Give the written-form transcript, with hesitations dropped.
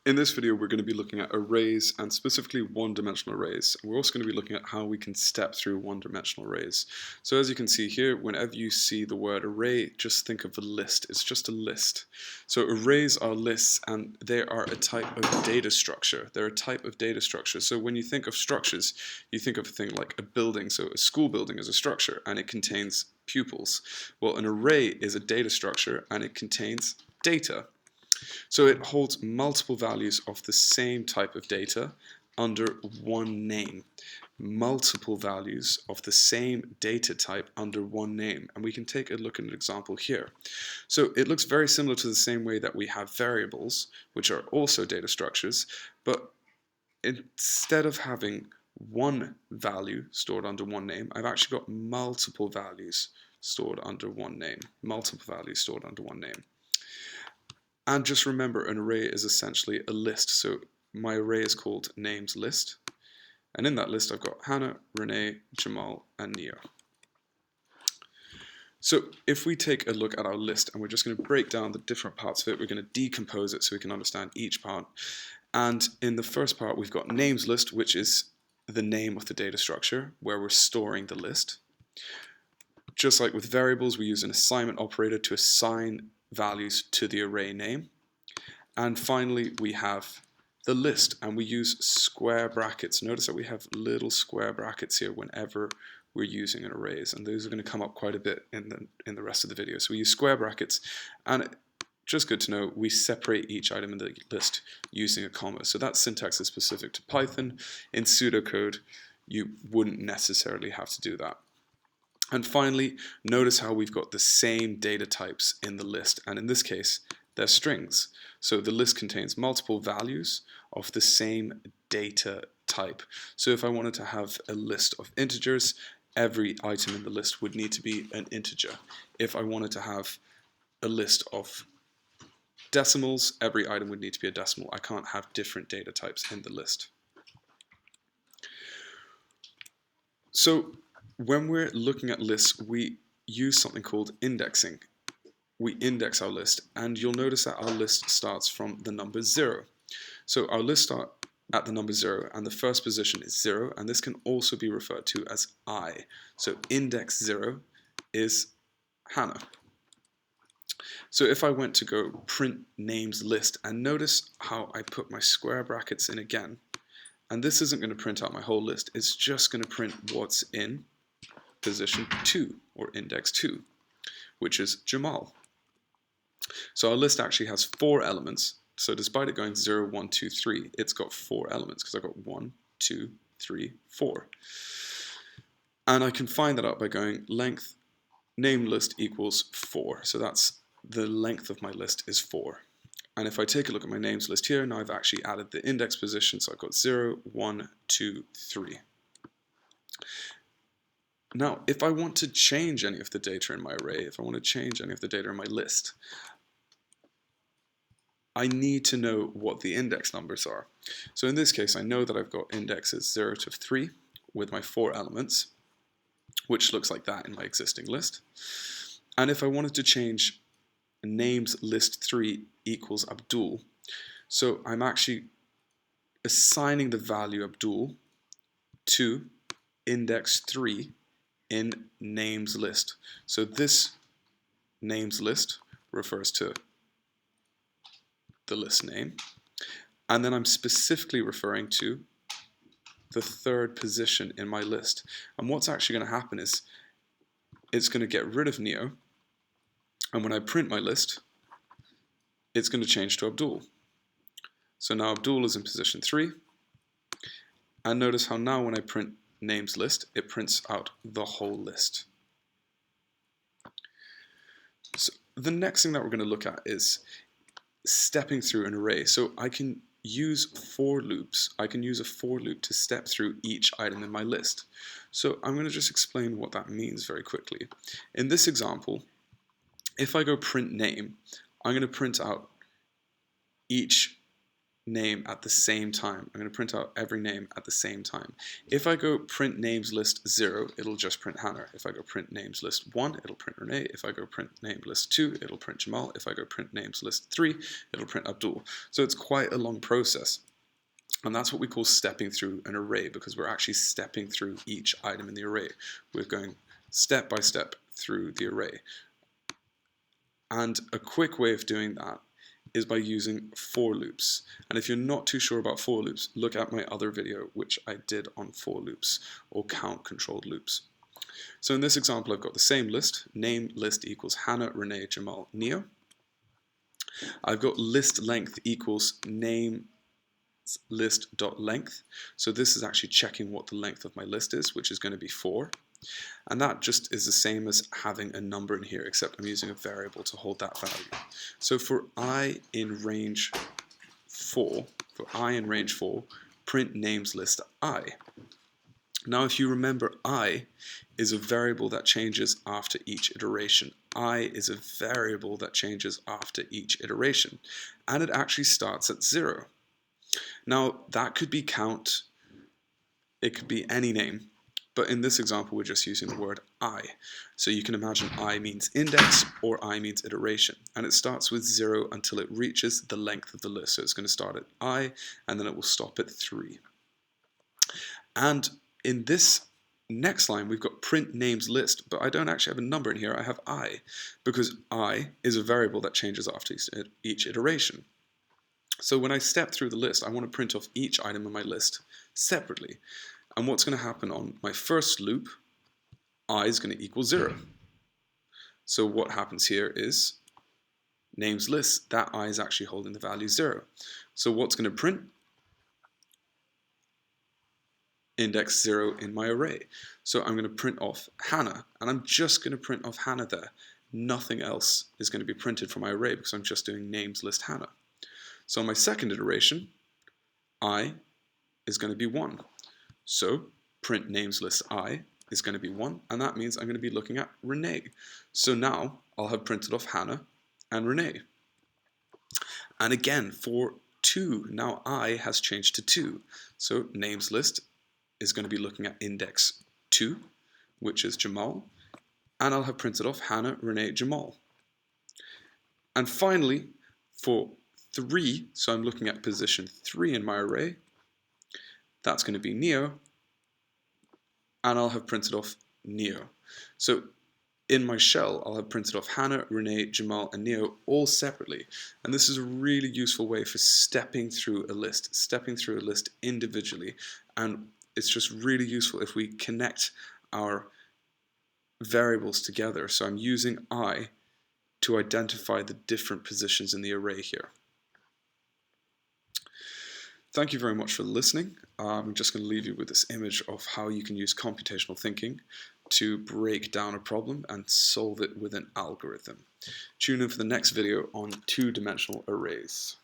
In this video, we're going to be looking at arrays and specifically one-dimensional arrays. We're also going to be looking at how we can step through one-dimensional arrays. So as you can see here, whenever you see the word array, just think of a list. It's just a list. So arrays are lists and they are a type of data structure. They're a type of data structure. So when you think of structures, you think of a thing like a building. So a school building is a structure and it contains pupils. Well, an array is a data structure and it contains data. So it holds multiple values of the same type of data under one name. Multiple values of the same data type under one name. And we can take a look at an example here. So it looks very similar to the same way that we have variables, which are also data structures, but instead of having one value stored under one name, I've actually got multiple values stored under one name. Multiple values stored under one name. And just remember, an array is essentially a list. So my array is called names list. And in that list, I've got Hannah, Renee, Jamal, and Nia. So if we take a look at our list, and we're just going to break down the different parts of it, we're going to decompose it so we can understand each part. And in the first part, we've got names list, which is the name of the data structure, where we're storing the list. Just like with variables, we use an assignment operator to assign values to the array name. And finally, we have the list, and we use square brackets. Notice that we have little square brackets here whenever we're using an arrays, and those are going to come up quite a bit in the rest of the video. So we use square brackets, and just good to know, we separate each item in the list using a comma. So that syntax is specific to Python. In pseudocode, you wouldn't necessarily have to do that. And finally, notice how we've got the same data types in the list, and in this case, they're strings. So the list contains multiple values of the same data type. So if I wanted to have a list of integers, every item in the list would need to be an integer. If I wanted to have a list of decimals, every item would need to be a decimal. I can't have different data types in the list. So when we're looking at lists, we use something called indexing. We index our list, and you'll notice that our list starts from the number 0. So our list starts at the number 0, and the first position is 0, and this can also be referred to as I. So index 0 is Hannah. So if I went to go print names list, and notice how I put my square brackets in again, and this isn't going to print out my whole list, it's just going to print what's in position 2, or index 2, which is Jamal. So our list actually has 4 elements. So despite it going 0, 1, 2, 3, it's got 4 elements because I've got 1, 2, 3, 4. And I can find that out by going length name list equals 4. So that's the length of my list is 4. And if I take a look at my names list here, now I've actually added the index position. So I've got 0, 1, 2, 3. Now, if I want to change any of the data in my array, if I want to change any of the data in my list, I need to know what the index numbers are. So in this case, I know that I've got indexes 0 to 3 with my 4 elements, which looks like that in my existing list. And if I wanted to change names list 3 equals Abdul, so I'm actually assigning the value Abdul to index 3 in names list. So this names list refers to the list name, and then I'm specifically referring to the 3rd position in my list. And what's actually going to happen is it's going to get rid of Neo, and when I print my list, it's going to change to Abdul. So now Abdul is in position 3, and notice how now when I print names list, it prints out the whole list. So the next thing that we're going to look at is stepping through an array. So I can use for loops. I can use a for loop to step through each item in my list. So I'm going to just explain what that means very quickly. In this example, if I go print name, I'm going to print out each name at the same time. I'm going to print out every name at the same time. If I go print names list 0, it'll just print Hannah. If I go print names list 1, it'll print Renee. If I go print name list 2, it'll print Jamal. If I go print names list 3, it'll print Abdul. So it's quite a long process. And that's what we call stepping through an array, because we're actually stepping through each item in the array. We're going step by step through the array. And a quick way of doing that is by using for loops. And if you're not too sure about for loops, look at my other video which I did on for loops or count controlled loops. So in this example I've got the same list, name list equals Hannah, Renee, Jamal, Neo. I've got list length equals name list.length. So this is actually checking what the length of my list is, which is going to be 4. And that just is the same as having a number in here, except I'm using a variable to hold that value. So for I in range 4, print names list I. Now if you remember, I is a variable that changes after each iteration. I is a variable that changes after each iteration. And it actually starts at 0. Now that could be count, it could be any name. But in this example, we're just using the word I. So you can imagine I means index or I means iteration. And it starts with 0 until it reaches the length of the list. So it's going to start at I, and then it will stop at 3. And in this next line, we've got print names list, but I don't actually have a number in here. I have I, because I is a variable that changes after each iteration. So when I step through the list, I want to print off each item in my list separately. And what's going to happen on my first loop, I is going to equal 0. So what happens here is names list, that I is actually holding the value 0. So what's going to print? Index 0 in my array. So I'm going to print off Hannah, and I'm just going to print off Hannah there. Nothing else is going to be printed from my array because I'm just doing names list Hannah. So on my second iteration, I is going to be 1. So print names list I is going to be 1, and that means I'm going to be looking at Renee. So now I'll have printed off Hannah and Renee. And again, for 2, now I has changed to 2. So names list is going to be looking at index 2, which is Jamal, and I'll have printed off Hannah, Renee, Jamal. And finally, for 3, so I'm looking at position 3 in my array, that's going to be Neo, and I'll have printed off Neo. So in my shell, I'll have printed off Hannah, Renee, Jamal, and Neo all separately. And this is a really useful way for stepping through a list individually. And it's just really useful if we connect our variables together. So I'm using I to identify the different positions in the array here. Thank you very much for listening. I'm just going to leave you with this image of how you can use computational thinking to break down a problem and solve it with an algorithm. Tune in for the next video on two-dimensional arrays.